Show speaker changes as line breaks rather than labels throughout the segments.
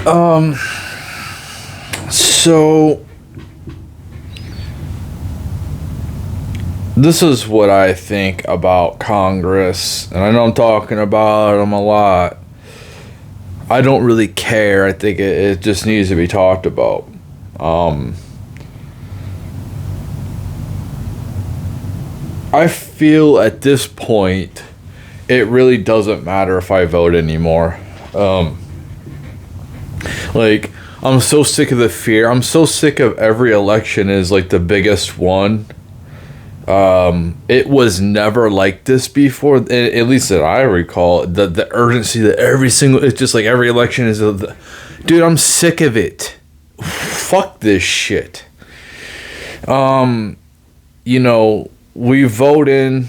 Um. So this is what I think about Congress, and I know I'm talking about them a lot. I don't really care. I think it just needs to be talked about. Um, I feel at this point, it really doesn't matter if I vote anymore. Um, like, I'm so sick of the fear. I'm so sick of every election is like the biggest one. It was never like this before, at least that I recall. The urgency that every single, it's just like every election is dude, I'm sick of it. Fuck this shit. You know, we vote in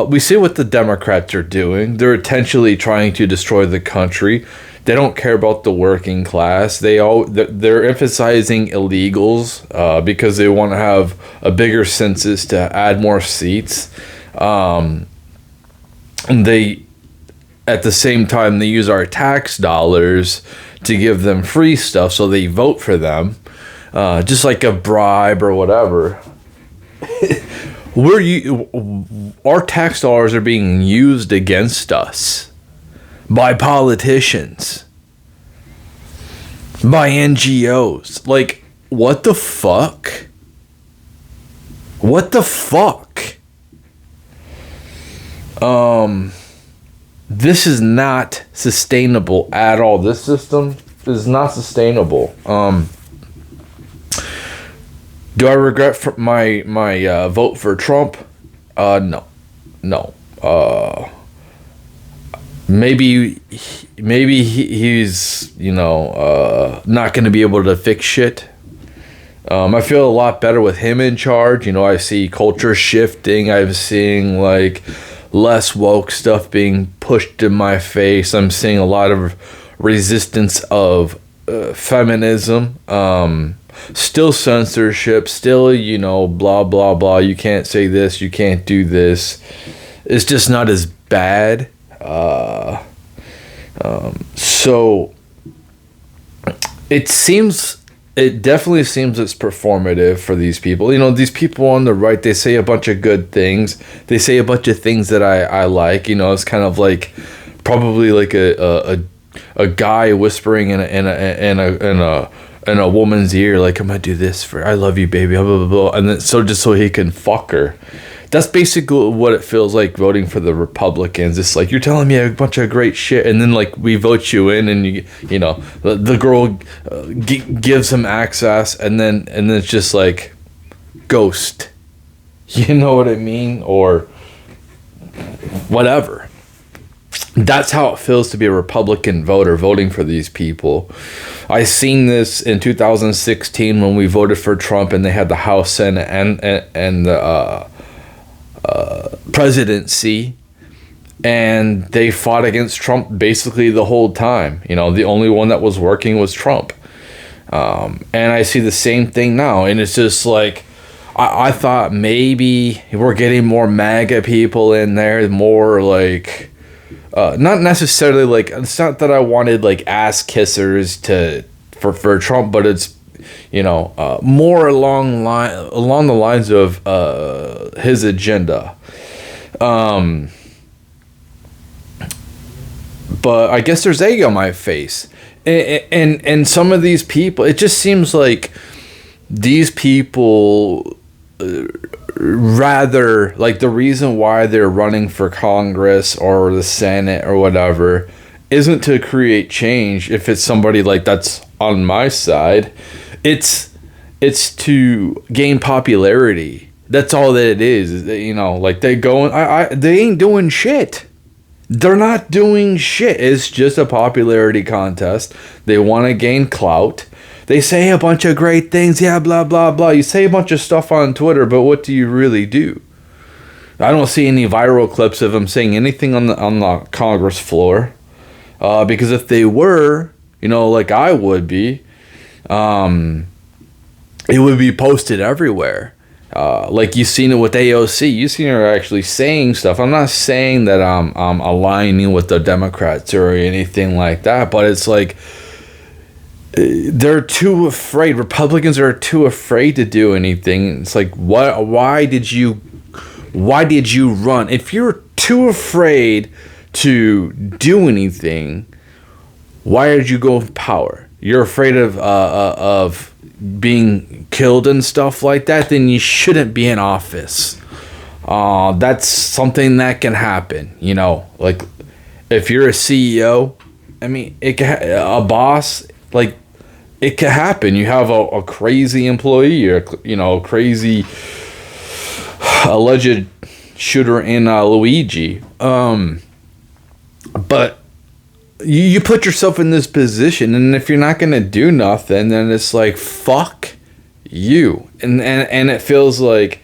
we see what the Democrats are doing. They're intentionally trying to destroy the country. They don't care about the working class. They're emphasizing illegals because they want to have a bigger census to add more seats. And they, at the same time, they use our tax dollars to give them free stuff, so they vote for them, just like a bribe or whatever. Our tax dollars are being used against us by politicians, by NGOs. Like, what the fuck? What the fuck? This is not sustainable at all. This system is not sustainable. Do I regret my vote for Trump? No. Maybe he's not going to be able to fix shit. I feel a lot better with him in charge. You know, I see culture shifting. I'm seeing like less woke stuff being pushed in my face. I'm seeing a lot of resistance of feminism. Still censorship. Still, blah blah blah. You can't say this. You can't do this. It's just not as bad. So it definitely seems it's performative for these people. You know, these people on the right, they say a bunch of good things. They say a bunch of things that I like. You know, it's kind of like probably like a guy whispering in a woman's ear, like, I'm gonna do this for, I love you, baby, blah blah blah, and then just so he can fuck her. That's basically what it feels like voting for the Republicans. It's like, you're telling me a bunch of great shit, and then like we vote you in, and the girl gives him access, and then it's just like ghost. You know what I mean? Or whatever. That's how it feels to be a Republican voter voting for these people. I seen this in 2016 when we voted for Trump, and they had the House, Senate, and the presidency, and they fought against Trump basically the whole time. You know, the only one that was working was Trump. And I see the same thing now, and it's just like, I thought maybe we're getting more MAGA people in there, more like, not necessarily like, it's not that I wanted like ass kissers for Trump, but it's, more along the lines of his agenda. But I guess there's egg on my face, and some of these people, it just seems like these people rather, like, the reason why they're running for Congress or the Senate or whatever isn't to create change. If it's somebody like that's on my side, it's to gain popularity. That's all that it is. Like, they they ain't doing shit. They're not doing shit. It's just a popularity contest. They want to gain clout. They say a bunch of great things. Yeah, blah, blah, blah. You say a bunch of stuff on Twitter, but what do you really do? I don't see any viral clips of them saying anything on the Congress floor. Because if they were, like I would be, it would be posted everywhere. Like you've seen it with AOC. You've seen her actually saying stuff. I'm not saying that I'm aligning with the Democrats or anything like that, but it's like, they're too afraid. Republicans are too afraid to do anything. It's like, what? Why did you run? If you're too afraid to do anything, why did you go with power? You're afraid of being killed and stuff like that. Then you shouldn't be in office. That's something that can happen. You know, like if you're a CEO, I mean, a boss, like it can happen. You have a crazy employee, or a crazy alleged shooter in Luigi. But you put yourself in this position, and if you're not gonna do nothing, then it's like fuck you, and it feels like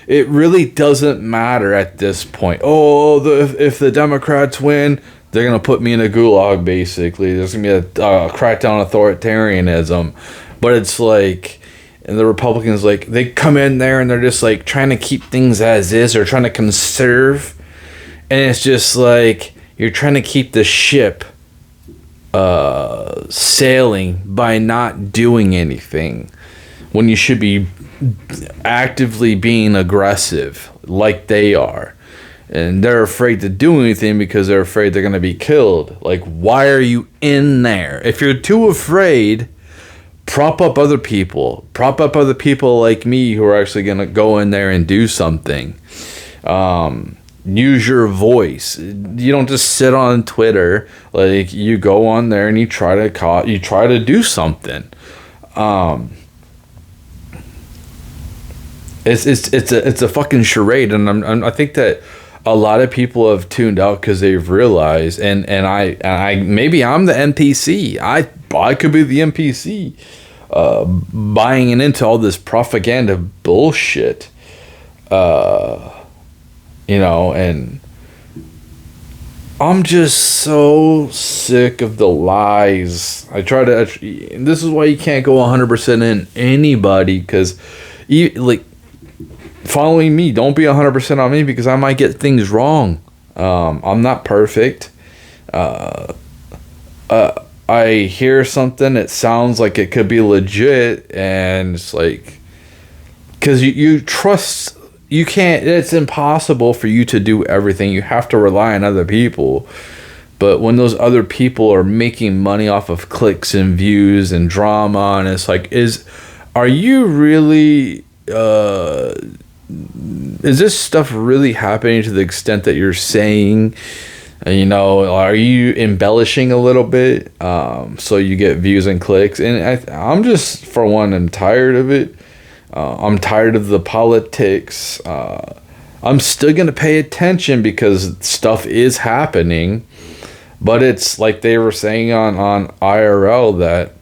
it really doesn't matter at this point. If the Democrats win, they're gonna put me in a gulag. Basically, there's gonna be a crackdown on authoritarianism, but it's like, and the Republicans, like, they come in there and they're just like trying to keep things as is, or trying to conserve, and it's just like you're trying to keep the ship sailing by not doing anything when you should be actively being aggressive like they are. And they're afraid to do anything because they're afraid they're going to be killed. Like, why are you in there? If you're too afraid, prop up other people. Prop up other people like me who are actually going to go in there and do something. Use your voice. You don't just sit on Twitter. Like, you go on there and you try to do something. It's a fucking charade, and I think that a lot of people have tuned out because they've realized, and I maybe I'm the NPC. I could be the NPC, buying into all this propaganda bullshit. And I'm just so sick of the lies. This is why you can't go 100% in anybody, because following me, don't be 100% on me, because I might get things wrong. I'm not perfect. I hear something, it sounds like it could be legit, and it's like, because you trust. You can't, it's impossible for you to do everything. You have to rely on other people. But when those other people are making money off of clicks and views and drama, and it's like, are you really, is this stuff really happening to the extent that you're saying? Are you embellishing a little bit so you get views and clicks? And I'm just, for one, I'm tired of it. I'm tired of the politics. I'm still going to pay attention because stuff is happening. But it's like they were saying on IRL, that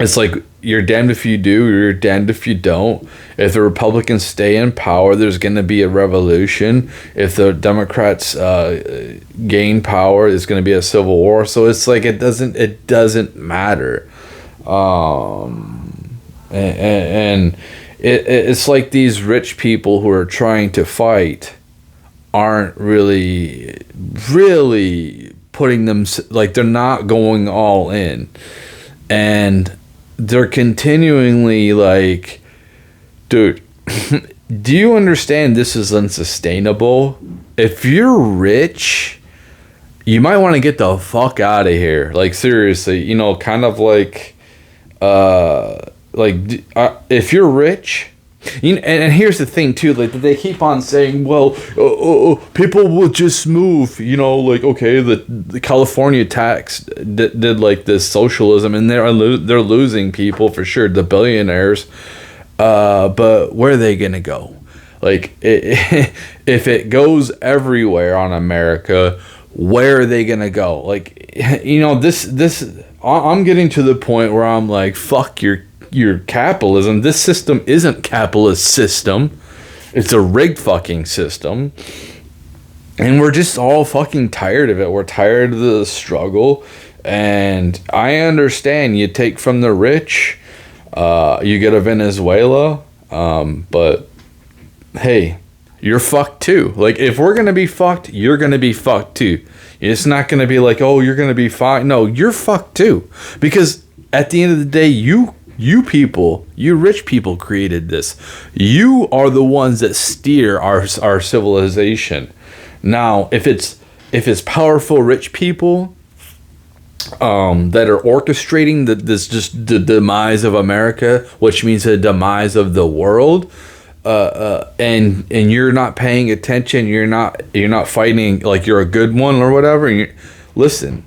it's like you're damned if you do, you're damned if you don't. If the Republicans stay in power, there's going to be a revolution. If the Democrats gain power, there's going to be a civil war. So it's like it doesn't matter. And it's like these rich people who are trying to fight aren't really putting them, like, they're not going all in, and they're continually like, dude, do you understand this is unsustainable? If you're rich, you might want to get the fuck out of here. Like, seriously, kind of like, if you're rich, and here's the thing too, like, they keep on saying, well, people will just move, okay, the California tax did like this socialism, and they're losing people for sure, the billionaires, but where are they gonna go? Like, if it goes everywhere on America, where are they gonna go? Like, I'm getting to the point where I'm like, fuck your capitalism. This system isn't capitalist system. It's a rigged fucking system. And we're just all fucking tired of it. We're tired of the struggle. And I understand you take from the rich, you get a Venezuela, but hey, you're fucked too. Like, if we're gonna be fucked, you're gonna be fucked too. It's not gonna be like, oh, you're gonna be fine. No, you're fucked too. Because at the end of the day, you people, you rich people created this. You are the ones that steer our civilization. Now, if it's powerful rich people that are orchestrating the demise of America, which means the demise of the world, and you're not paying attention, you're not fighting like you're a good one or whatever. Listen,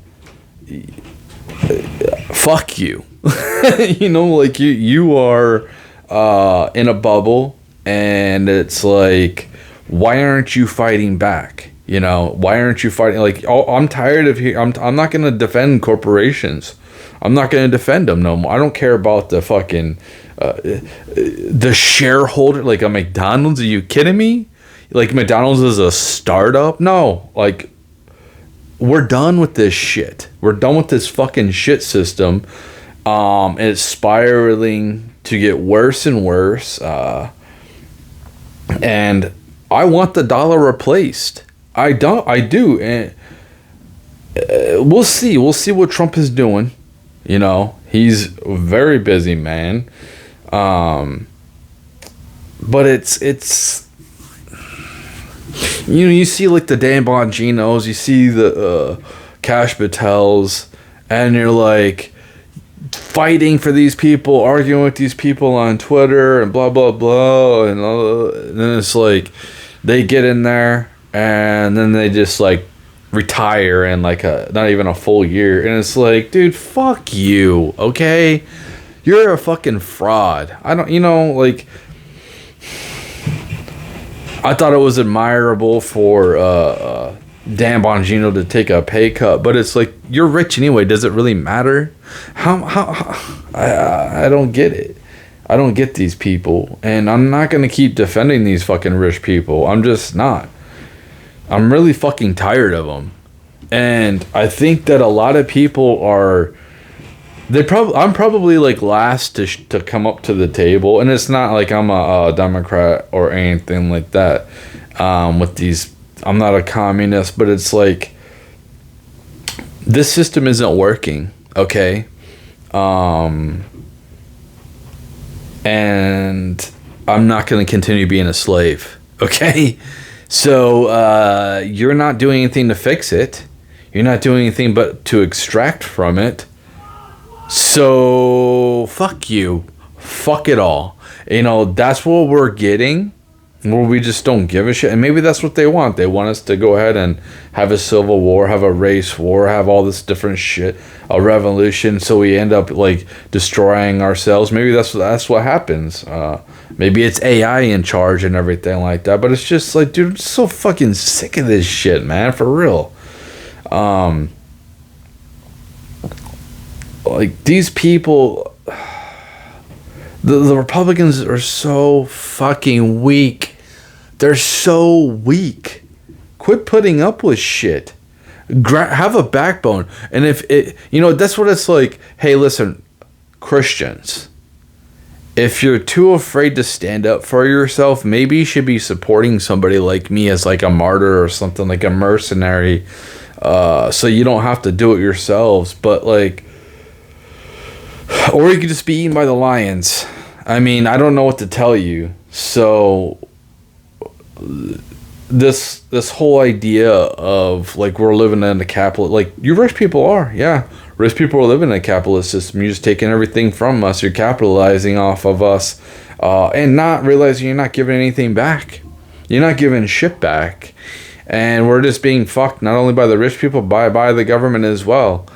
fuck you. Like you are in a bubble, and it's like, why aren't you fighting back? Why aren't you fighting? Like, I'm tired of here. I'm not gonna defend corporations. I'm not gonna defend them no more. I don't care about the fucking the shareholder, like a McDonald's. Are you kidding me? Like, McDonald's is a startup? No, like, we're done with this shit. We're done with this fucking shit system. And it's spiraling to get worse and worse. And I want the dollar replaced. I do. And we'll see. We'll see what Trump is doing. He's a very busy man. But it's you see like the Dan Bonginos, you see the Kash Patels, and you're like fighting for these people, arguing with these people on Twitter and blah blah blah, and then it's like they get in there and then they just like retire in like not even a full year, and it's like, dude, fuck you, okay? You're a fucking fraud. I don't, like, I thought it was admirable for Dan Bongino to take a pay cut, but it's like, you're rich anyway. Does it really matter? How I don't get it. I don't get these people, and I'm not gonna keep defending these fucking rich people. I'm just not. I'm really fucking tired of them, and I think that a lot of people are. I'm probably like last to come up to the table, and it's not like I'm a Democrat or anything like that. With these, I'm not a communist, but it's like this system isn't working, okay? And I'm not going to continue being a slave, okay? So you're not doing anything to fix it. You're not doing anything but to extract from it. So fuck you, fuck it all. That's what we're getting, where we just don't give a shit. And maybe that's what they want. They want us to go ahead and have a civil war, have a race war, have all this different shit, a revolution. So we end up like destroying ourselves. Maybe that's what happens. Maybe it's AI in charge and everything like that. But it's just like, dude, I'm so fucking sick of this shit, man. For real. Like, these people, the Republicans are so fucking weak. They're so weak. Quit putting up with shit. Have a backbone. And if it, that's what it's like. Hey, listen, Christians, if you're too afraid to stand up for yourself, maybe you should be supporting somebody like me as like a martyr or something, like a mercenary, so you don't have to do it yourselves. But like, or you could just be eaten by the lions. I mean, I don't know what to tell you. So this whole idea of like we're living in a capitalist, like, you rich people are, yeah, rich people are living in a capitalist system. You're just taking everything from us. You're capitalizing off of us, and not realizing you're not giving anything back. You're not giving shit back, and we're just being fucked not only by the rich people, by the government as well.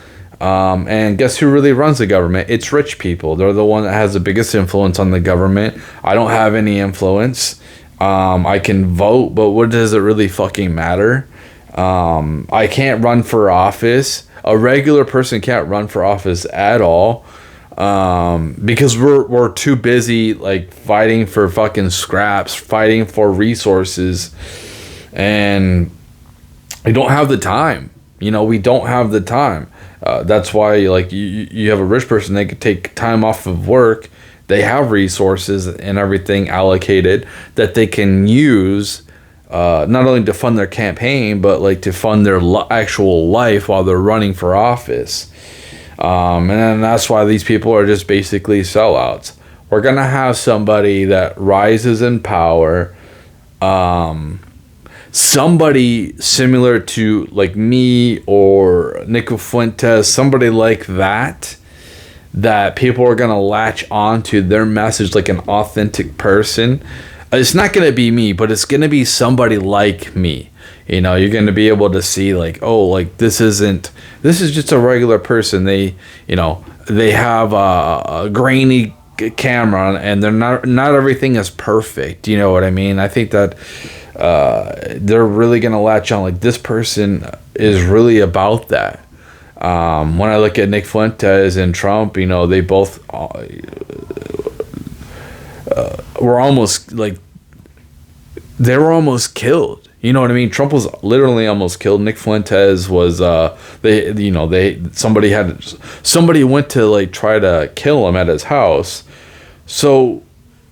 And guess who really runs the government? It's rich people. They're the one that has the biggest influence on the government. I don't have any influence. I can vote, but what does it really fucking matter? I can't run for office. A regular person can't run for office at all, because we're too busy like fighting for fucking scraps, fighting for resources, and we don't have the time. We don't have the time. That's why, like, you have a rich person, they could take time off of work. They have resources and everything allocated that they can use, not only to fund their campaign, but like to fund their actual life while they're running for office. And then that's why these people are just basically sellouts. We're going to have somebody that rises in power, somebody similar to like me or Nico Fuentes, somebody like that people are going to latch onto their message like an authentic person. It's not going to be me, but it's going to be somebody like me. You know, you're going to be able to see like, oh, like this is just a regular person. They, you know, they have a grainy camera and they're not everything is perfect. You know what I mean? I think that they're really going to latch on like this person is really about that. When I look at Nick Fuentes and Trump, you know, they both were almost like they were almost killed. You know what I mean? Trump was literally almost killed. Nick Fuentes was somebody went to like try to kill him at his house. So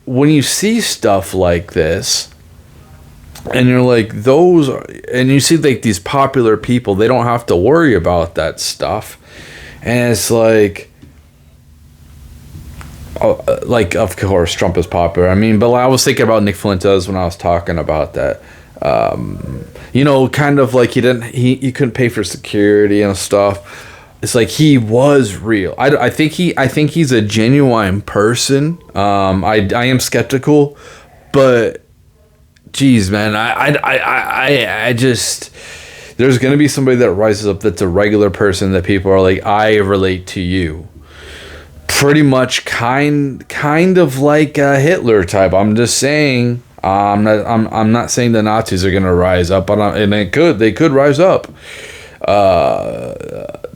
when you see stuff like this, and you're like, and you see like these popular people, they don't have to worry about that stuff. And it's like of course Trump is popular. I mean, but I was thinking about Nick Fuentes when I was talking about that. You know, kind of like he couldn't pay for security and stuff. It's like he was real. I think he's a genuine person. I am skeptical, but geez, man, I just, there's gonna be somebody that rises up that's a regular person that people are like, I relate to you. Pretty much, kind of like a Hitler type. I'm just saying. I'm not saying the Nazis are gonna rise up, and they could rise up,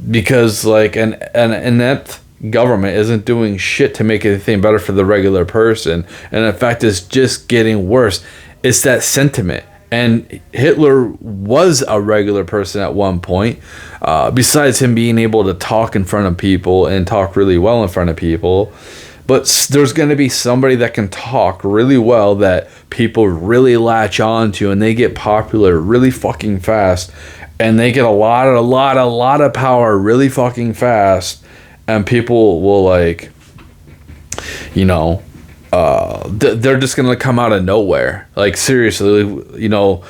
because like an inept government isn't doing shit to make anything better for the regular person, and in fact, it's just getting worse. It's that sentiment. And Hitler was a regular person at one point. Besides him being able to talk in front of people and talk really well in front of people. But there's going to be somebody that can talk really well that people really latch on to, and they get popular really fucking fast. And they get a lot of power really fucking fast. And people will like, you know, they're just gonna come out of nowhere. Like seriously, you know,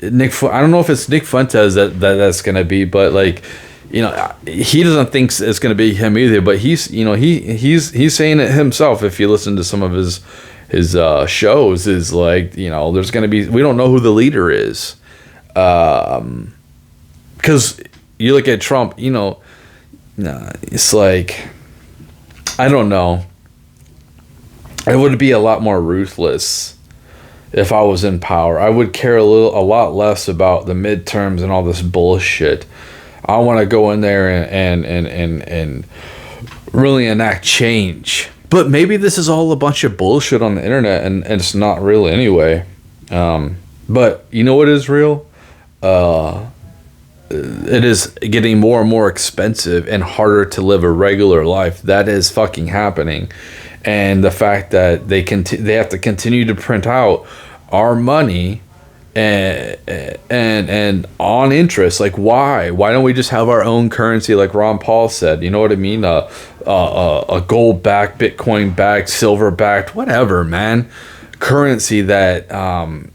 I don't know if it's Nick Fuentes that's gonna be, but like, you know, he doesn't think it's gonna be him either. But he's saying it himself. If you listen to some of his shows, is like, you know, there's gonna be, we don't know who the leader is, because you look at Trump, you know, it's like, I don't know. I would be a lot more ruthless if I was in power. I would care a lot less about the midterms and all this bullshit. I want to go in there and really enact change. But maybe this is all a bunch of bullshit on the internet, and it's not real anyway. But you know what is real? It is getting more and more expensive and harder to live a regular life. That is fucking happening. And the fact that they have to continue to print out our money and on interest. Like, why don't we just have our own currency, like Ron Paul said? You know what I mean? A gold backed, Bitcoin backed, silver backed, whatever, man, currency that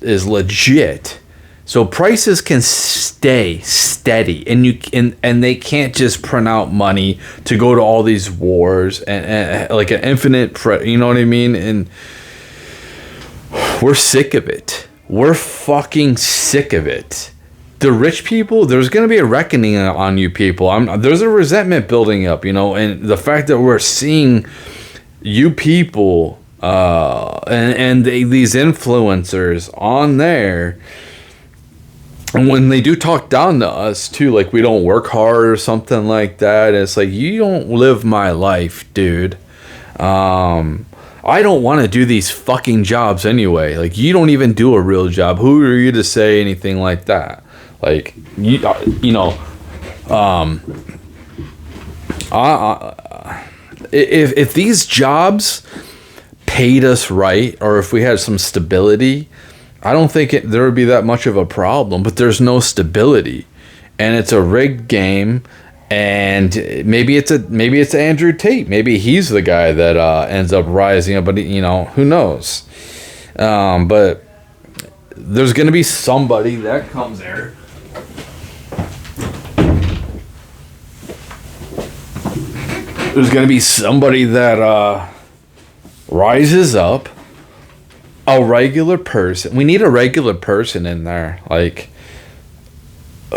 is legit. So prices can stay steady, and they can't just print out money to go to all these wars and like an infinite, you know what I mean? And we're sick of it. We're fucking sick of it. The rich people, there's gonna be a reckoning on you people. There's a resentment building up, you know, and the fact that we're seeing you people these influencers on there. And when they do talk down to us too, like we don't work hard or something like that, it's like, you don't live my life, dude. I don't want to do these fucking jobs anyway. Like, you don't even do a real job. Who are you to say anything like that? Like, you know, if these jobs paid us right, or if we had some stability, I don't think there would be that much of a problem. But there's no stability, and it's a rigged game, And maybe it's Andrew Tate. Maybe he's the guy that ends up rising up. But who knows? But there's gonna be somebody that comes there. There's gonna be somebody that rises up. A regular person. We need a regular person in there. Like,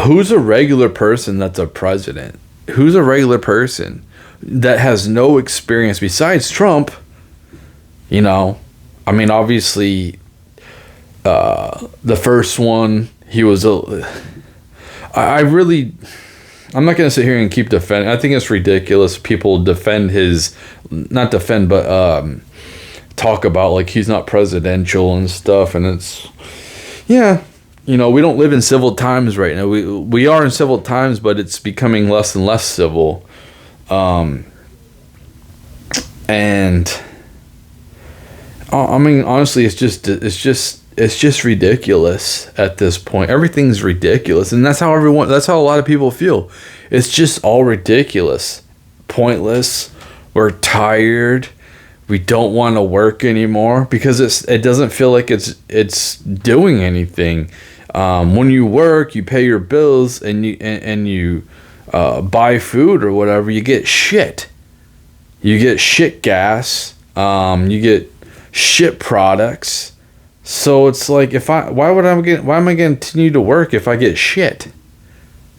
who's a regular person that's a president? Who's a regular person that has no experience besides Trump? I mean, obviously, the first one, he was I'm not going to sit here and keep defending. I think it's ridiculous. People not defend, but talk about like he's not presidential and stuff. And it's, yeah. We don't live in civil times right now. We are in civil times, but it's becoming less and less civil. And I mean, honestly, it's just ridiculous at this point. Everything's ridiculous, and that's how a lot of people feel. It's just all ridiculous, pointless. We're tired. We don't want to work anymore because it doesn't feel like it's doing anything. When you work, you pay your bills, and you buy food or whatever. You get shit. You get shit gas. You get shit products. So it's like, why am I going to continue to work if I get shit?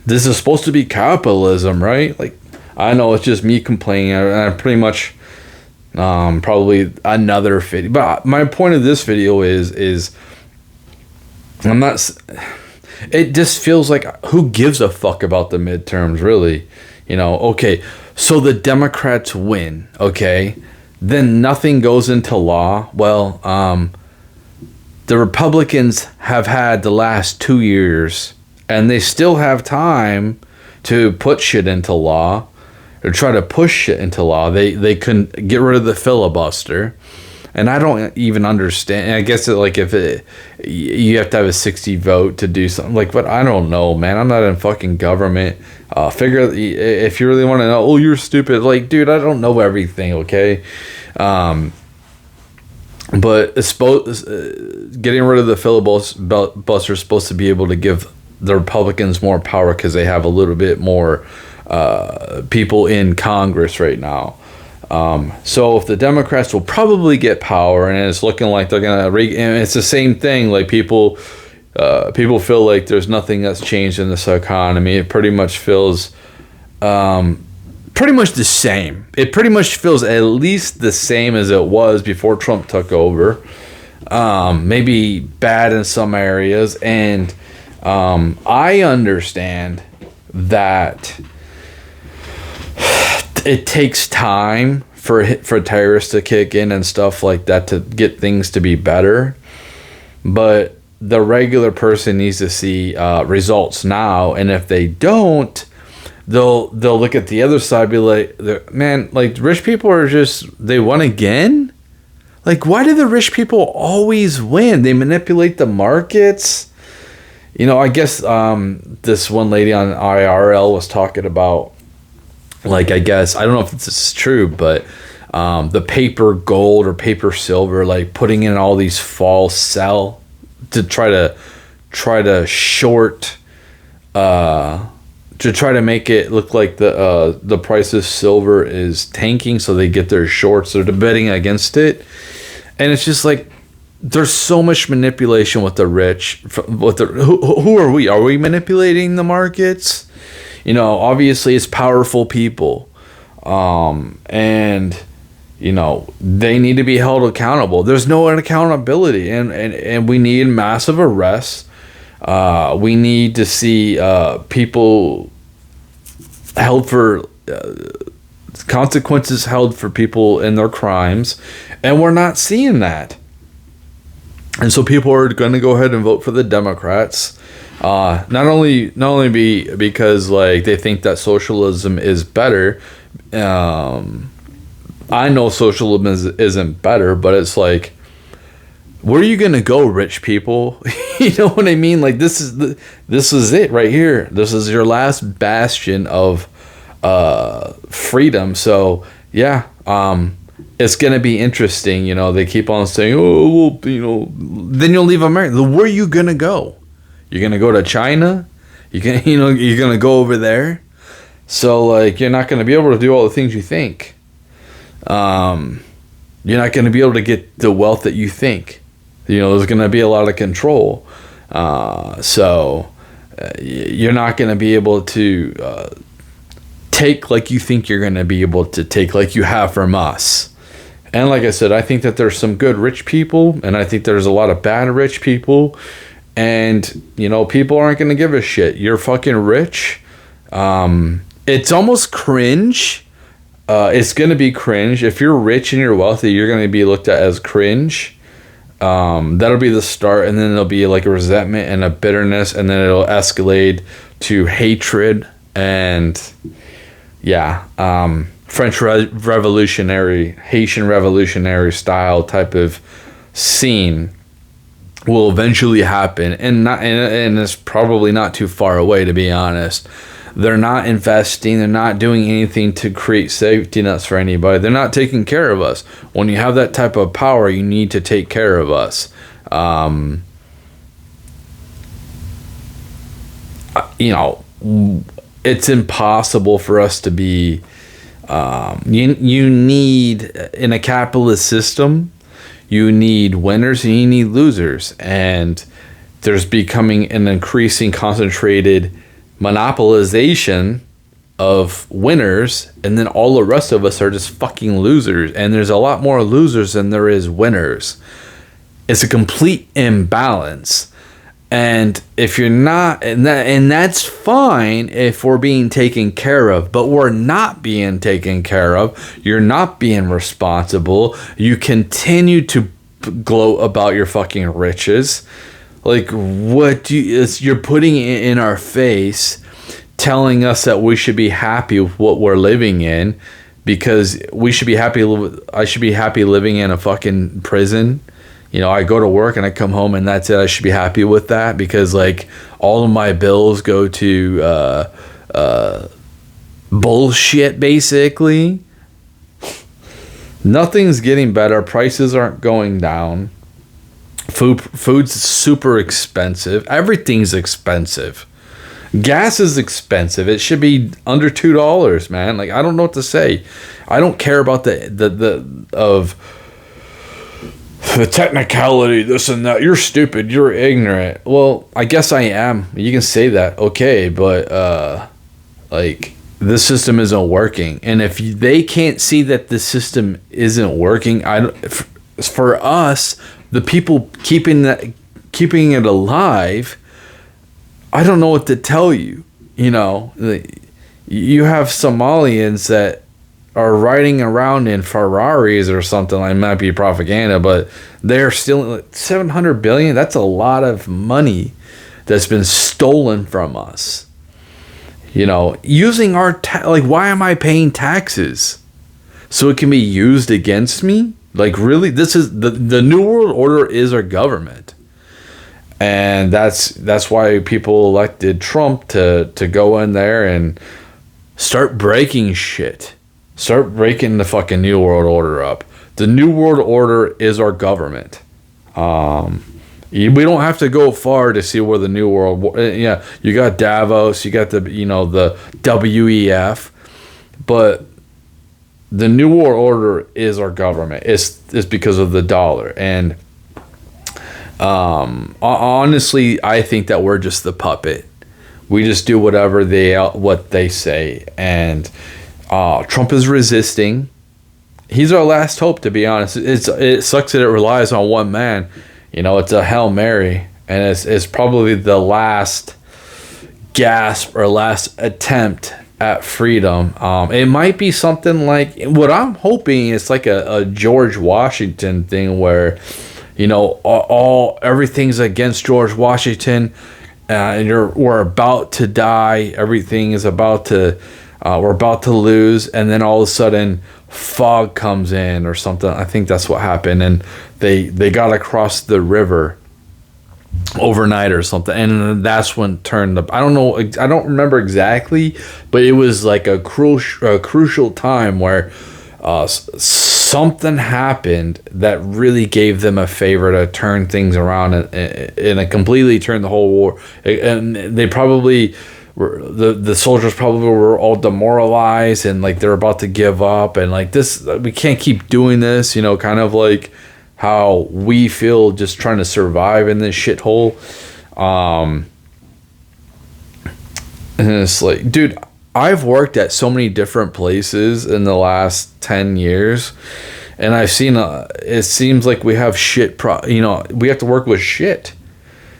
This is supposed to be capitalism, right? Like, I know it's just me complaining, and I pretty much probably another video. But my point of this video is I'm not. It just feels like, who gives a fuck about the midterms, really? Okay, so the Democrats win, okay? Then nothing goes into law. Well, the Republicans have had the last 2 years, and they still have time to put shit into law, or try to push shit into law. They couldn't get rid of the filibuster. And I don't even understand. I guess you have to have a 60 vote to do something. Like, but I don't know, man. I'm not in fucking government. If you really want to know, you're stupid. Like, dude, I don't know everything, okay? But getting rid of the filibuster is supposed to be able to give the Republicans more power because they have a little bit more people in Congress right now. So if the Democrats will probably get power, and it's looking like they're gonna, and it's the same thing. Like, people feel like there's nothing that's changed in this economy. It pretty much feels pretty much the same. It pretty much feels at least the same as it was before Trump took over. Maybe bad in some areas, and I understand that it takes time for tariffs to kick in and stuff like that to get things to be better, but the regular person needs to see results now, and if they don't, they'll look at the other side and be like, man, like, rich people are just, they won again? Like, why do the rich people always win? They manipulate the markets. I guess this one lady on IRL was talking about, like, I guess, I don't know if this is true, but the paper gold or paper silver, like, putting in all these false sell to try to short, to try to make it look like the price of silver is tanking, so they get their shorts. They're betting against it, and it's just like, there's so much manipulation with the rich. Who are we? Are we manipulating the markets? Obviously it's powerful people, and they need to be held accountable. There's no accountability, and we need massive arrests. We need to see people held for consequences, held for people in their crimes, and we're not seeing that. And so people are going to go ahead and vote for the Democrats. Not only because, like, they think that socialism is better. I know socialism isn't better, but it's like, where are you gonna go, rich people? You know what I mean? Like, this is it right here. This is your last bastion of freedom. So yeah, it's gonna be interesting. You know, they keep on saying, oh, well, you know, then you'll leave America. Where are you gonna go? You're gonna go to China? You're gonna go over there. So like, you're not gonna be able to do all the things you think. You're not gonna be able to get the wealth that you think. You know, there's gonna be a lot of control. So you're not gonna be able to take like you think you're gonna be able to take, like you have from us. And like I said, I think that there's some good rich people, and I think there's a lot of bad rich people. And, you know, people aren't going to give a shit. You're fucking rich. It's almost cringe. It's going to be cringe. If you're rich and you're wealthy, you're going to be looked at as cringe. That'll be the start. And then there'll be like a resentment and a bitterness. And then it'll escalate to hatred. And yeah, French Revolutionary, Haitian Revolutionary style type of scene will eventually happen, and it's probably not too far away, to be honest. They're not investing, they're not doing anything to create safety nets for anybody. They're not taking care of us. When you have that type of power, you need to take care of us. You know, it's impossible for us to be you need, in a capitalist system, you need winners and you need losers, and there's becoming an increasing concentrated monopolization of winners, and then all the rest of us are just fucking losers, and there's a lot more losers than there is winners. It's a complete imbalance. And if you're not, and that's fine if we're being taken care of, but we're not being taken care of. You're not being responsible. You continue to gloat about your fucking riches. Like, you're putting it in our face, telling us that we should be happy with what we're living in, because we should be happy. I should be happy living in a fucking prison. You know, I go to work and I come home and that's it. I should be happy with that, because like all of my bills go to bullshit, basically. Nothing's getting better. Prices aren't going down. Food's super expensive. Everything's expensive. Gas is expensive. It should be under $2, man. Like, I don't know what to say. I don't care about the technicality, this and that. You're stupid, you're ignorant. Well, I guess I am. You can say that, okay, but like, this system isn't working. And if they can't see that the system isn't working, for us, the people keeping it alive, I don't know what to tell you. You know, you have Somalians that are riding around in Ferraris or something. Like, might be propaganda, but they're still 700 billion. That's a lot of money that's been stolen from us. You know, using our like, why am I paying taxes? So it can be used against me? Like, really? This is the New World Order is our government. And that's why people elected Trump to go in there and start breaking shit. Start breaking the fucking New World Order up. The New World Order is our government. We don't have to go far to see where the New World. Yeah, you got Davos, you got the WEF, but the New World Order is our government. It's because of the dollar, and honestly, I think that we're just the puppet. We just do whatever what they say, and Trump is resisting. He's our last hope, to be honest. It sucks that it relies on one man. You know, it's a Hail Mary, and it's probably the last gasp or last attempt at freedom. It might be something like, what I'm hoping is like a George Washington thing, where, you know, everything's against George Washington, and we're about to die. Everything is about to. We're about to lose, and then all of a sudden fog comes in or something. I think that's what happened, and they got across the river, overnight or something, and that's when it turned up. I don't know, I don't remember exactly, but it was like a crucial time where something happened that really gave them a favor to turn things around, and it completely turned the whole war. And they probably were, the soldiers probably were all demoralized, and like they're about to give up, and like this, we can't keep doing this, you know, kind of like how we feel just trying to survive in this shithole. And it's like, dude, I've worked at so many different places in the last 10 years, and I've seen, it seems like we have we have to work with shit.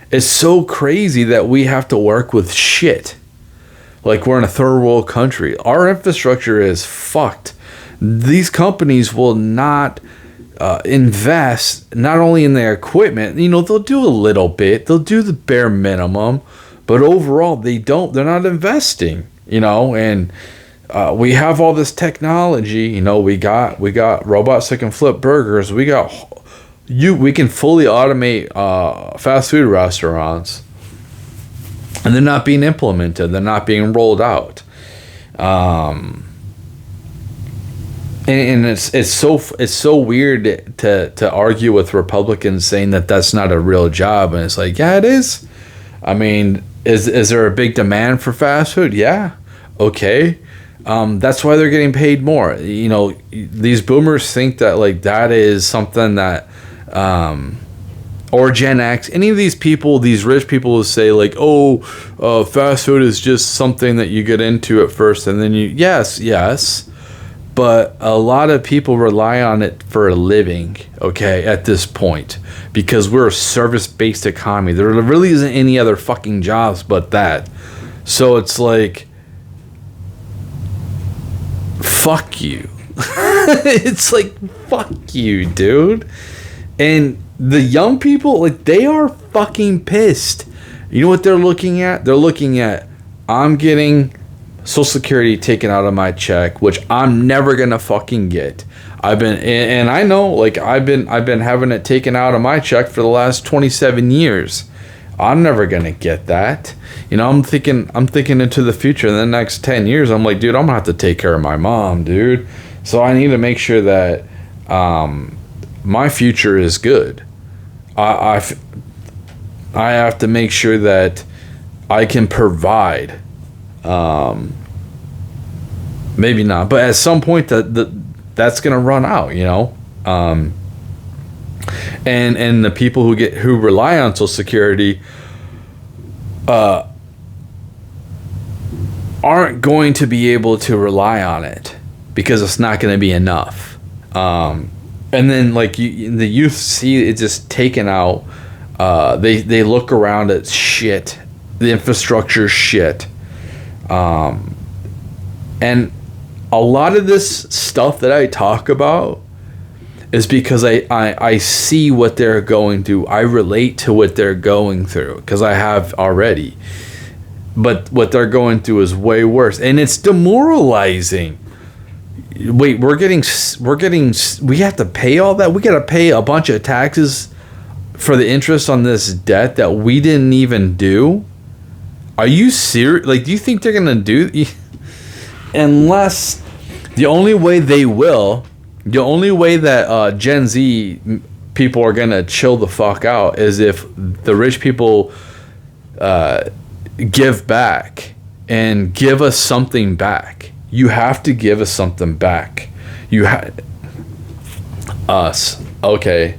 It's so crazy that we have to work with shit. Like we're in a third world country. Our infrastructure is fucked. These companies will not invest not only in their equipment, you know, they'll do a little bit, they'll do the bare minimum, but overall they're not investing, you know. And we have all this technology, you know, we got robots that can flip burgers, we can fully automate fast food restaurants, and they're not being implemented, they're not being rolled out. And it's so weird to argue with Republicans saying that that's not a real job, and it's like, yeah, it is. I mean, is there a big demand for fast food? Yeah, okay. That's why they're getting paid more. You know, these boomers think that like that is something that, or Gen X, any of these people, these rich people will say like, oh, fast food is just something that you get into at first, and then yes. But a lot of people rely on it for a living, okay, at this point, because we're a service-based economy. There really isn't any other fucking jobs but that. So it's like, fuck you. It's like, fuck you, dude. And the young people, like, they are fucking pissed. You know what they're looking at? They're looking at, I'm getting Social Security taken out of my check, which I'm never gonna fucking get. And I know, like, I've been having it taken out of my check for the last 27 years. I'm never gonna get that. You know, I'm thinking into the future. In the next 10 years, I'm like, dude, I'm gonna have to take care of my mom, dude. So I need to make sure that my future is good. I have to make sure that I can provide. Maybe not, but at some point that's gonna run out, you know. And the people who rely on Social Security aren't going to be able to rely on it because it's not going to be enough. And then like the youth see it just taken out. They look around at shit, the infrastructure shit. And a lot of this stuff that I talk about is because I see what they're going through. I relate to what they're going through because I have already. But what they're going through is way worse, and it's demoralizing. Wait, we have to pay all that? We got to pay a bunch of taxes for the interest on this debt that we didn't even do? Are you serious? Like, do you think they're going to do... Unless the only way that Gen Z people are going to chill the fuck out is if the rich people give back and give us something back. You have to give us something back. Us. Okay.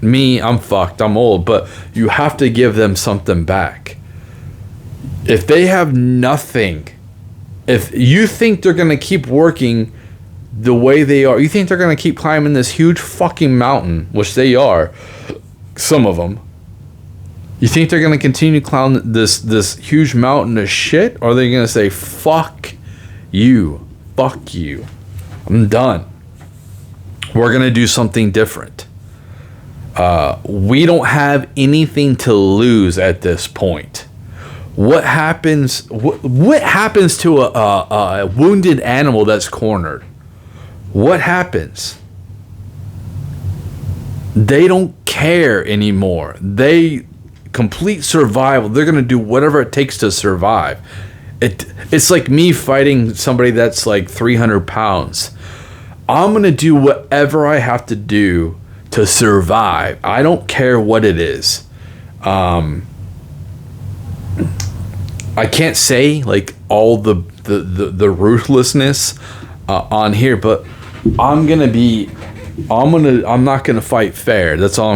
Me, I'm fucked. I'm old. But you have to give them something back. If they have nothing... If you think they're going to keep working the way they are, you think they're going to keep climbing this huge fucking mountain, which they are, some of them. You think they're going to continue climbing this huge mountain of shit? Or are they going to say, fuck you, I'm done. We're going to do something different. We don't have anything to lose at this point. What happens to a wounded animal that's cornered? What happens? They don't care anymore. They complete survival. They're gonna do whatever it takes to survive. It's like me fighting somebody that's like 300 pounds. I'm gonna do whatever I have to do to survive. I don't care what it is. I can't say like all the ruthlessness on here, but I'm not gonna fight fair. That's all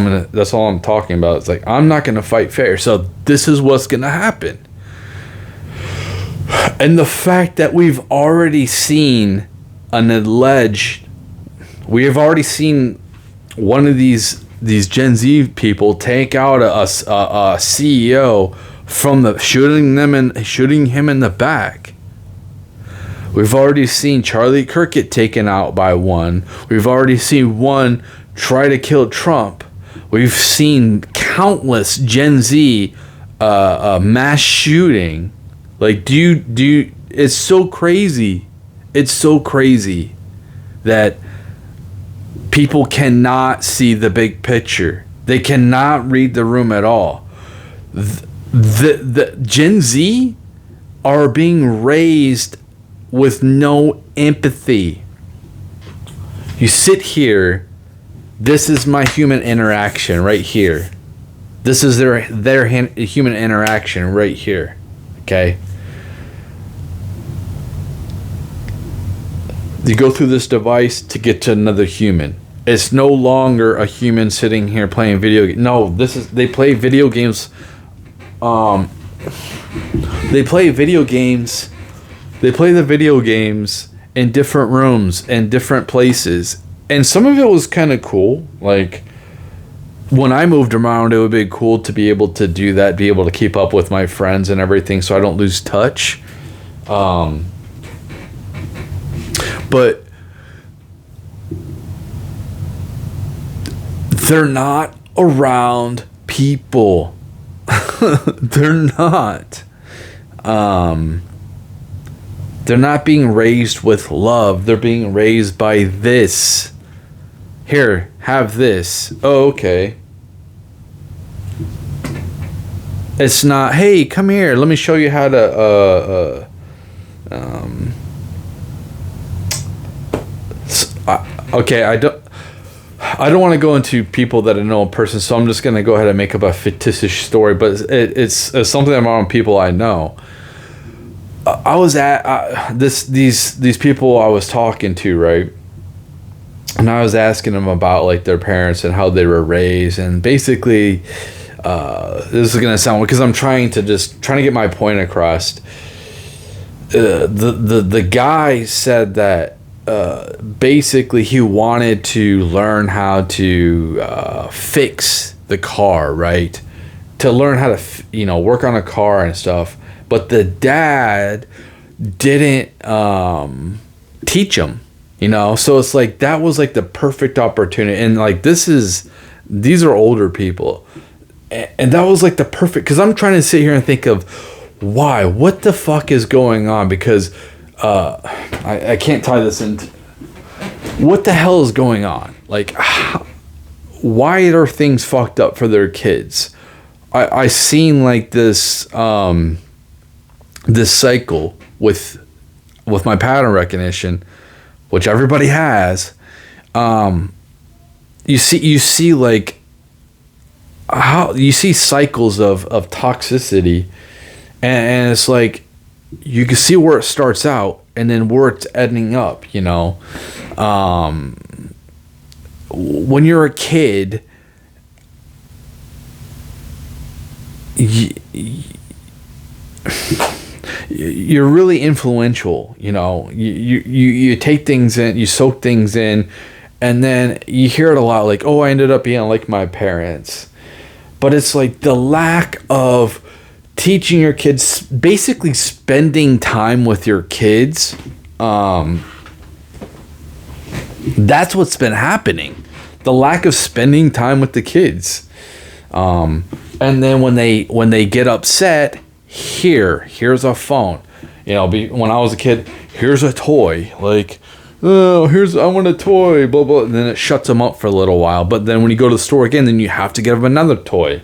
I'm talking about. It's like I'm not gonna fight fair. So this is what's gonna happen. And the fact that we have already seen one of these Gen Z people take out a CEO from shooting him in the back. We've already seen Charlie Kirk get taken out by one. We've already seen one try to kill Trump. We've seen countless Gen Z mass shooting. Like, it's so crazy. It's so crazy that people cannot see the big picture. They cannot read the room at all. The Gen Z are being raised with no empathy. You sit here. This is my human interaction right here. This is their human interaction right here. Okay. You go through this device to get to another human. It's no longer a human sitting here playing video games. No, they play video games. They play video games. They play the video games in different rooms and different places. And some of it was kind of cool. Like, when I moved around, it would be cool to be able to do that, be able to keep up with my friends and everything so I don't lose touch. But they're not around people. They're not. They're not being raised with love. They're being raised by this. Here, have this. Oh, okay. It's not, hey, come here. Let me show you how to. Okay, I don't want to go into people that I know in person, so I'm just going to go ahead and make up a fictitious story, but it's something about people I know. I was at these people I was talking to, right? And I was asking them about like their parents and how they were raised, and basically this is going to sound, because I'm trying to get my point across. The guy said that basically he wanted to learn how to fix the car, right? To learn how to work on a car and stuff, but the dad didn't teach him, so it's like that was like the perfect opportunity. And like these are older people, and that was like the perfect, because I'm trying to sit here and think of what the fuck is going on, because I can't tie this into what the hell is going on. Like, why are things fucked up for their kids? I seen like this this cycle with my pattern recognition, which everybody has. You see like how you see cycles of toxicity, and it's like you can see where it starts out and then where it's ending up, when you're a kid, you're really influential, you take things in, you soak things in, and then you hear it a lot, like, oh, I ended up being like my parents. But it's like the lack of teaching your kids, basically spending time with your kids. That's what's been happening. The lack of spending time with the kids. And then when they get upset, here's a phone. When I was a kid, here's a toy. Like, oh, I want a toy, blah, blah. And then it shuts them up for a little while. But then when you go to the store again, then you have to give them another toy.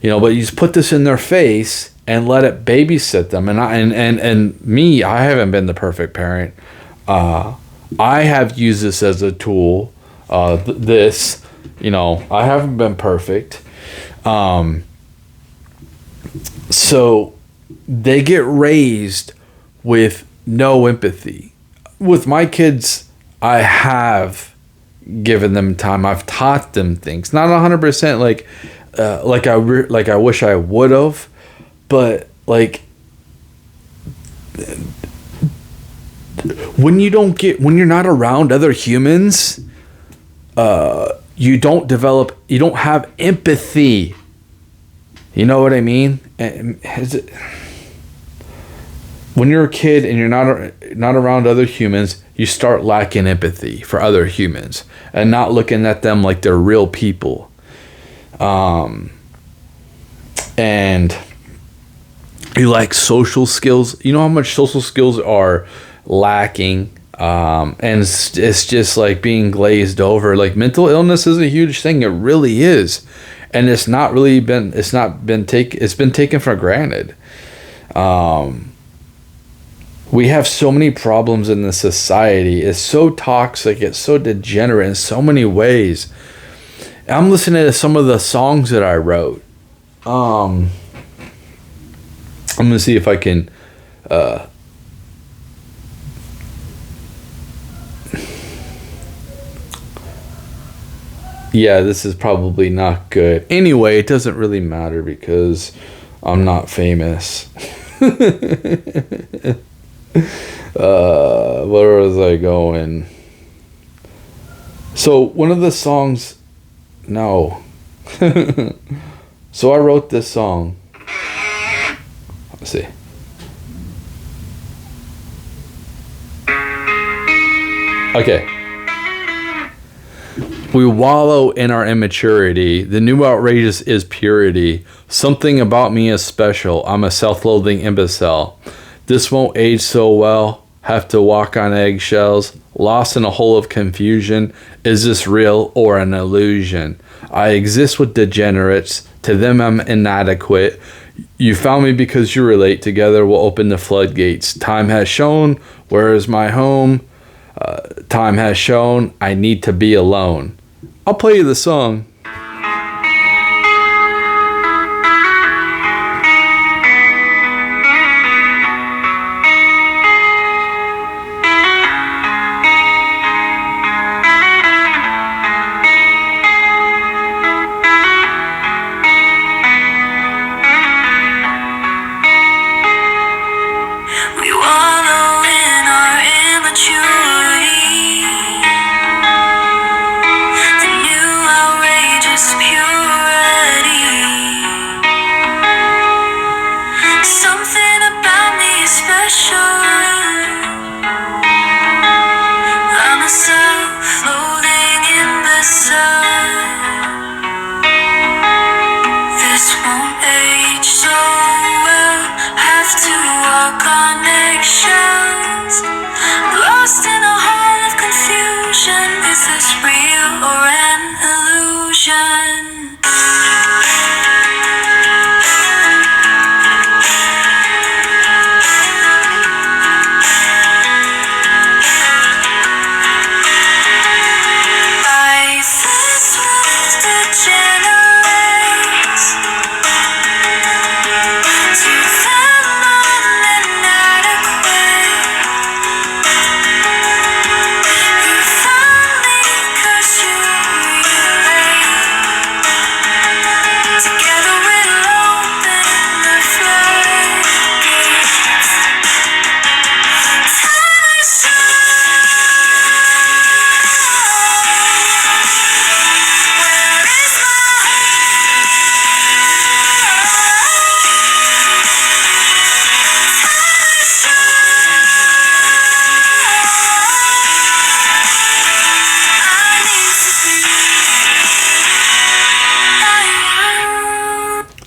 But you just put this in their face and let it babysit them. And me, I haven't been the perfect parent. I have used this as a tool. I haven't been perfect. So they get raised with no empathy. With my kids, I have given them time. I've taught them things. Not 100% like I wish I would have, but like when you're not around other humans, you don't have empathy. You know what I mean? When you're a kid and you're not around other humans, you start lacking empathy for other humans and not looking at them like they're real people. And you lack social skills. You know how much social skills are lacking, and it's just like being glazed over. Like mental illness is a huge thing. It really is, and it's been taken for granted. We have so many problems in the society. It's so toxic. It's so degenerate in so many ways. I'm listening to some of the songs that I wrote. I'm gonna see if I can. Yeah, this is probably not good. Anyway, it doesn't really matter because I'm not famous. Where was I going? So one of the songs, no. So I wrote this song. Let's see. Okay. We wallow in our immaturity. The new outrageous is purity. Something about me is special. I'm a self-loathing imbecile. This won't age so well. Have to walk on eggshells. Lost in a hole of confusion. Is this real or an illusion? I exist with degenerates. To them I'm inadequate. You found me because you relate. Together we'll open the floodgates. Time has shown. Where is my home? Time has shown. I need to be alone. I'll play you the song.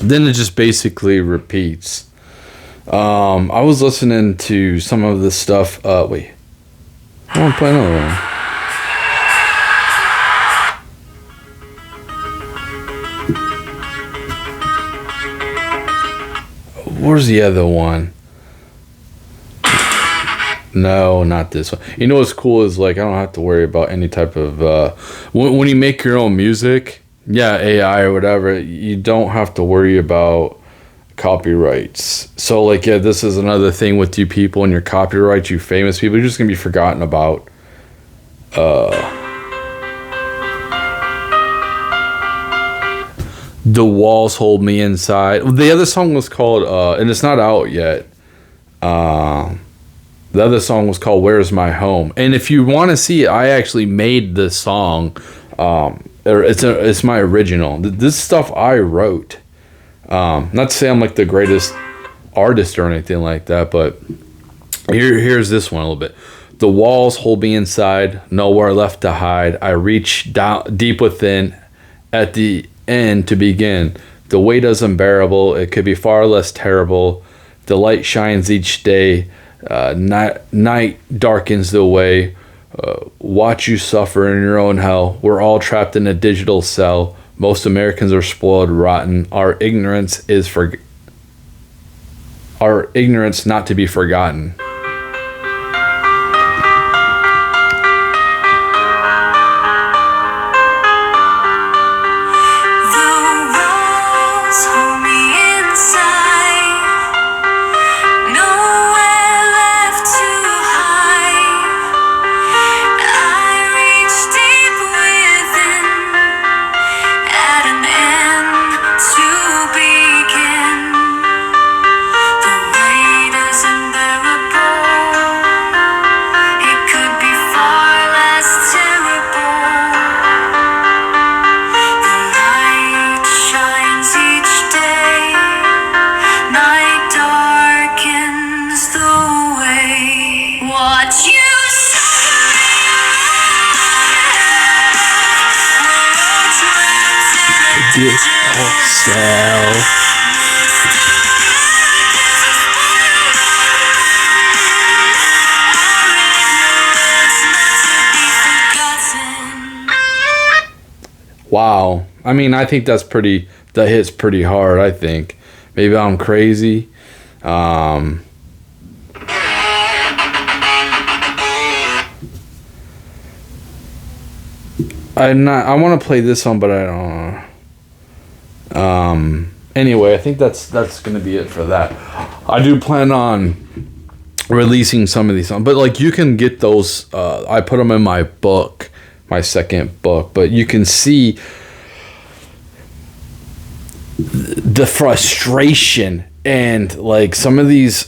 Then it just basically repeats. I was listening to some of the stuff. Wait. I want to play another one. Where's the other one? No, not this one. You know what's cool is like I don't have to worry about any type of when you make your own music, yeah, AI or whatever, you don't have to worry about copyrights. So like yeah, this is another thing with you people and your copyrights, you famous people, you're just gonna be forgotten about. The Walls Hold Me Inside. The other song was called and it's not out yet. The other song was called Where's My Home? And if you want to see it, I actually made this song. It's my original. This stuff I wrote. Not to say I'm like the greatest artist or anything like that, but here's this one a little bit. The walls hold me inside, nowhere left to hide. I reach down deep within at the end to begin. The weight is unbearable. It could be far less terrible. The light shines each day. Night darkens the way. Watch you suffer in your own hell. We're all trapped in a digital cell. Most Americans are spoiled rotten. Our ignorance not to be forgotten. Wow. I mean, I think that hits pretty hard, I think. Maybe I'm crazy. I want to play this one, but I don't know. Anyway, I think that's going to be it for that. I do plan on releasing some of these songs, but like you can get those, I put them in my book, my second book, but you can see the frustration and like some of these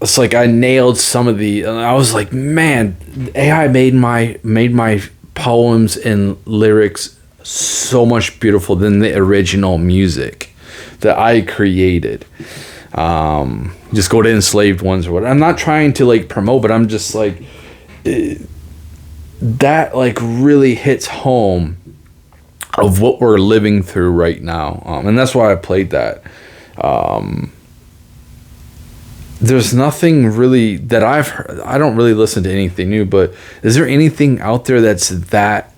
it's like I nailed some of the and I was like, man, AI made my poems and lyrics so much beautiful than the original music that I created. Just go to Enslaved Ones or whatever. I'm not trying to like promote, but I'm just like that like really hits home of what we're living through right now, and that's why I played that. There's nothing really that I've heard. I don't really listen to anything new, but is there anything out there that's that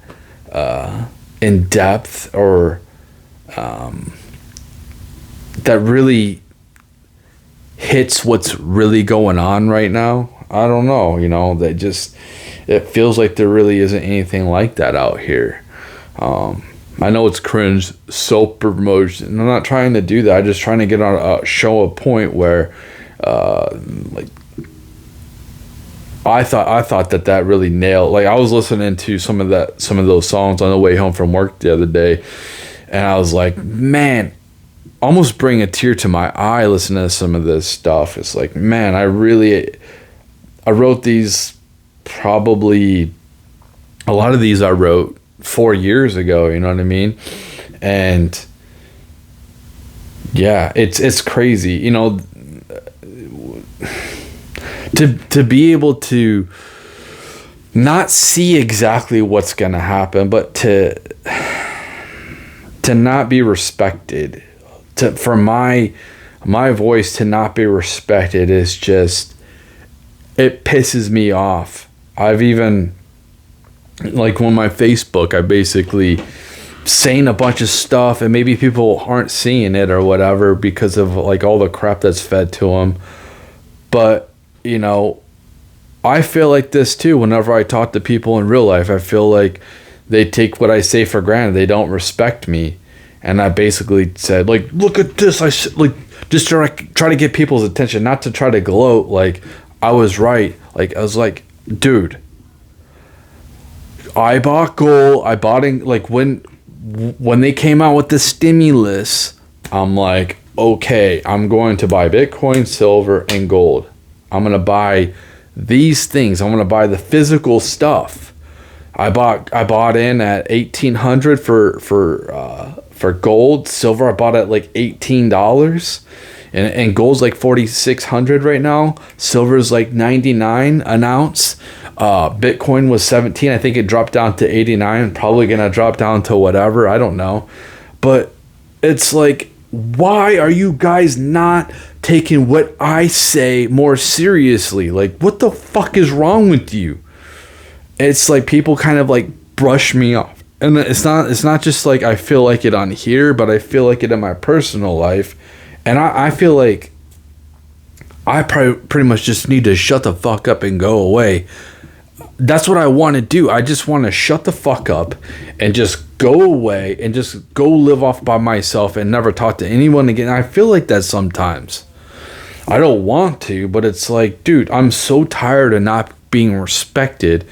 in depth or that really hits what's really going on right now? I don't know, that just, it feels like there really isn't anything like that out here. I know it's cringe, soap promotion. I'm not trying to do that. I'm just trying to get on show a point where, like, I thought that really nailed. Like I was listening to some of those songs on the way home from work the other day, and I was like, man, almost bring a tear to my eye listening to some of this stuff. It's like, man, I wrote these probably a lot of these I wrote 4 years ago, you know what I mean? And yeah, it's crazy, to be able to not see exactly what's gonna happen, but to not be respected, for my voice to not be respected is just, it pisses me off. I've even, like on my Facebook, I basically saying a bunch of stuff, and maybe people aren't seeing it or whatever because of like all the crap that's fed to them. But you know, I feel like this too whenever I talk to people in real life. I feel like they take what I say for granted. They don't respect me. And I basically said, like, look at this. Like, just try to get people's attention, not to try to gloat. Like, I was right. Like, I was like, dude, I bought gold. I bought in, like, when they came out with the stimulus, I'm like, okay, I'm going to buy Bitcoin, silver, and gold. I'm going to buy these things. I'm going to buy the physical stuff. I bought in at 1,800 for gold. Silver I bought at like $18, and gold's like 4,600 right now. Silver's like 99 an ounce. Bitcoin was 17. I think it dropped down to 89. Probably gonna drop down to whatever. I don't know, but it's like, why are you guys not taking what I say more seriously? Like, what the fuck is wrong with you? It's like people kind of like brush me off. And it's not just like I feel like it on here, but I feel like it in my personal life. And I feel like I pretty much just need to shut the fuck up and go away. That's what I want to do. I just want to shut the fuck up and just go away and just go live off by myself and never talk to anyone again. I feel like that sometimes. I don't want to, but it's like, dude, I'm so tired of not being respected.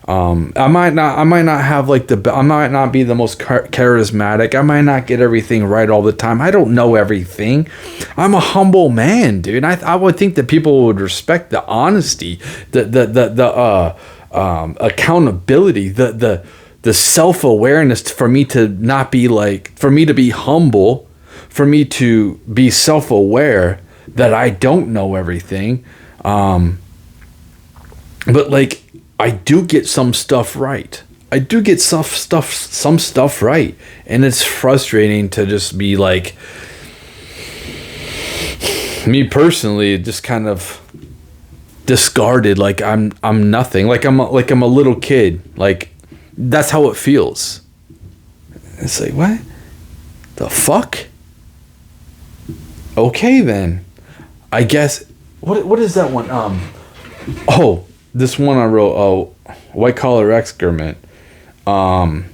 I might not have like I might not be the most charismatic. I might not get everything right all the time. I don't know everything. I'm a humble man, dude. I would think that people would respect the honesty, the accountability, the self-awareness for me to not be like, for me to be humble, for me to be self-aware that I don't know everything. But like, I do get some stuff right. I do get some stuff right. And it's frustrating to just be like, me personally, just kind of discarded, like I'm nothing. Like I'm a little kid. Like, that's how it feels. It's like, what the fuck? Okay then. I guess what is that one? Oh, this one I wrote, White Collar Excrement. I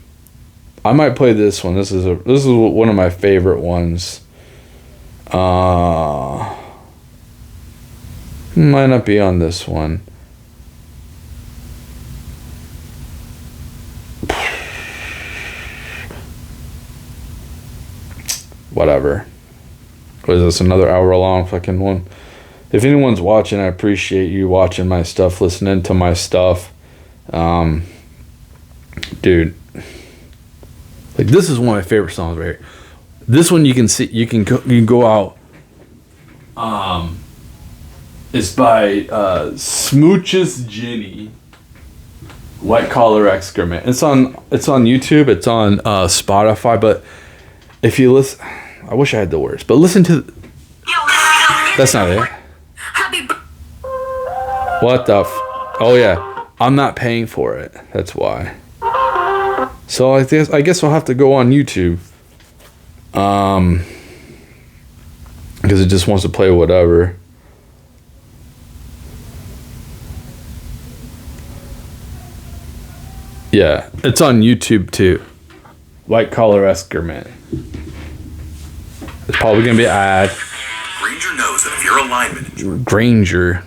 might play this one. This is one of my favorite ones. Might not be on this one. Whatever. What is this? Another hour long fucking one? If anyone's watching, I appreciate you watching my stuff, listening to my stuff. Dude, like, this is one of my favorite songs right here. This one you can see, you can go out. It's by Smooches Ginny. White Collar Excrement. It's on YouTube. It's on Spotify. But if you listen, I wish I had the words. But listen to. That's not it. What the? Oh yeah, I'm not paying for it. That's why. So I guess I'll have to go on YouTube. Because it just wants to play whatever. Yeah, it's on YouTube too. White Collar Excrement. It's probably gonna be an ad.
Granger knows that if your alignment.
Granger.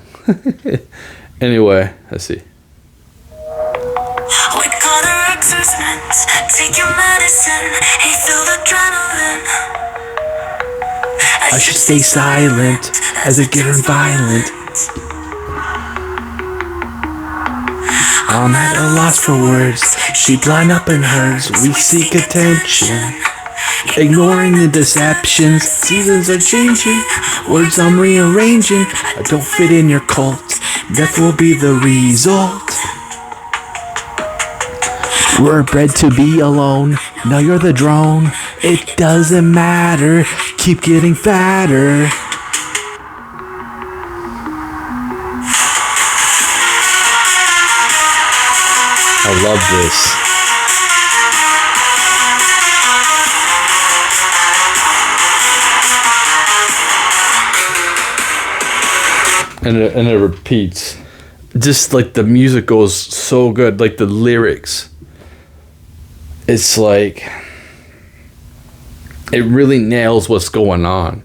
Anyway, let's see.
White collar exercise, take your medicine, hey, feel the adrenaline.
I should stay silent as it gets violent. I'm at a loss for words. She'd line up in hers. We seek attention, ignoring the deceptions. Seasons are changing, words I'm rearranging. I don't fit in your cult. Death will be the result. We're bred to be alone. Now you're the drone. It doesn't matter. Keep getting fatter. I love this. and it repeats. Just like the music goes so good, like the lyrics. It's like it really nails what's going on.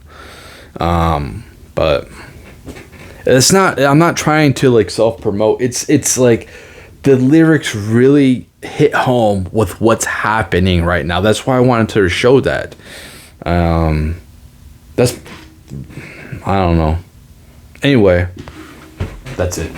But it's not. I'm not trying to like self promote. It's like the lyrics really hit home with what's happening right now. That's why I wanted to show that. That's I don't know. Anyway, that's it.